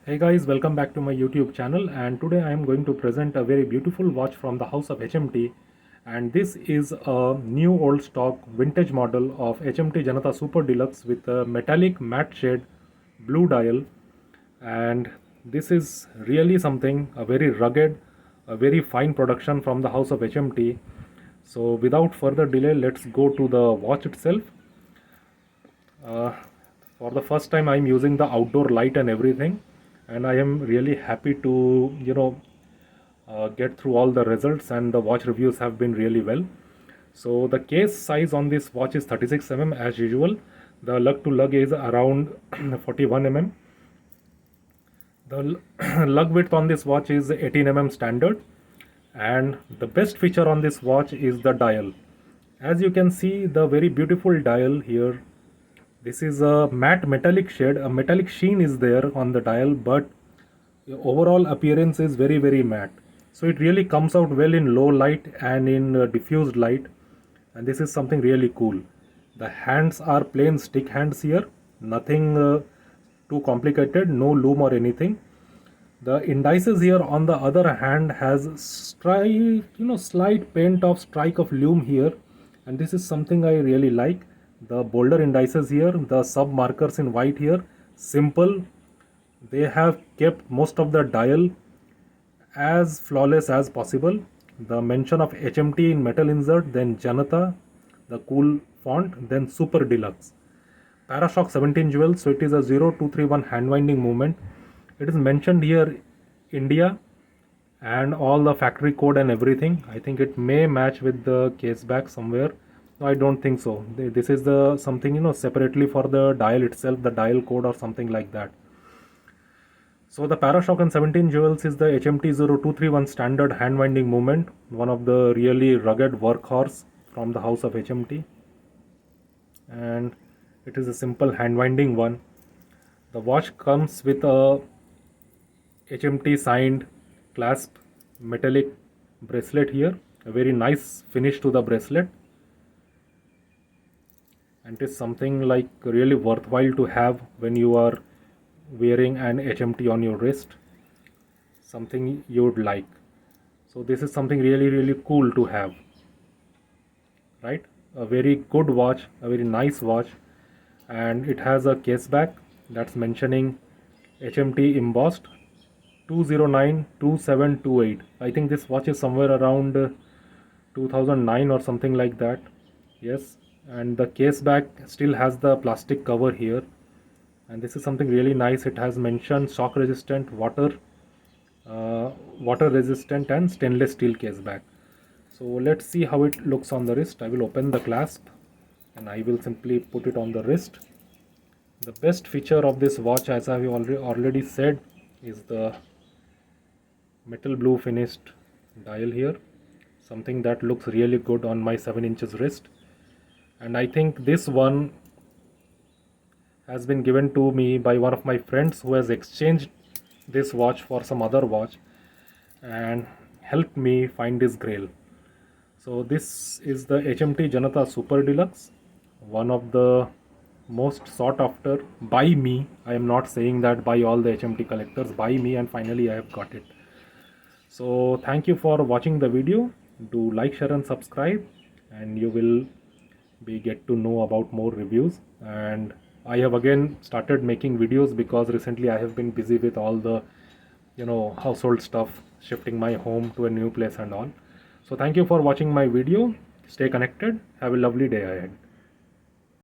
Hey guys, welcome back to my YouTube channel, and today I am going to present a very beautiful watch from the house of HMT, and this is a new old stock vintage model of HMT Janata Super Deluxe with a metallic matte shade blue dial. And this is really something, a very rugged, a very fine production from the house of HMT. So without further delay, let's go to the watch itself. uh, for the first time I'm using the outdoor light and everything, and I am really happy to get through all the results, and the watch reviews have been really well. So the case size on this watch is 36 mm as usual. The lug to lug is around 41 mm. The lug width on this watch is 18 mm standard, and the best feature on this watch is the dial. As you can see, the very beautiful dial here. This is a matte metallic shade. A metallic sheen is there on the dial, but the overall appearance is very matte. So it really comes out well in low light and in diffused light, and this is something really cool. The hands are plain stick hands here, nothing too complicated, no loom or anything. The indices here on the other hand has slight paint of strike of loom here, and this is something I really like. The boulder indices here, the sub markers in white here, simple. They have kept most of the dial as flawless as possible. The mention of HMT in metal insert, then Janata, the cool font, then Super Deluxe. Parashock 17 jewels, so it is a 0231 hand winding movement. It is mentioned here India and all the factory code and everything. I think it may match with the case back somewhere. No, I don't think so. This is the something separately for the dial itself, the dial code or something like that. So the Parashock and 17 jewels is the HMT 0231 standard hand winding movement, one of the really rugged workhorse from the house of HMT, and it is a simple hand winding one. The watch comes with a HMT signed clasp metallic bracelet here, a very nice finish to the bracelet, and it is something like really worthwhile to have when you are wearing an HMT on your wrist, something you would like. So this is something really cool to have, right? A very good watch, a very nice watch, and it has a case back that's mentioning HMT embossed 2092728. I think this watch is somewhere around 2009 or something like that. Yes, and the case back still has the plastic cover here, and this is something really nice. It has mentioned shock resistant, water resistant, and stainless steel case back. So let's see how it looks on the wrist. I will open the clasp and I will simply put it on the wrist. The best feature of this watch, as I have already said, is the metal blue finished dial here, something that looks really good on my 7 inches wrist. And I think this one has been given to me by one of my friends who has exchanged this watch for some other watch and helped me find this grail. So this is the HMT Janata Super Deluxe, one of the most sought after by me. I am not saying that by all the HMT collectors, by me, and finally I have got it. So thank you for watching the video. Do like, share and subscribe, and you will be get to know about more reviews. And I have again started making videos because recently I have been busy with all the household stuff, shifting my home to a new place and all. So thank you for watching my video. Stay connected. Have a lovely day ahead.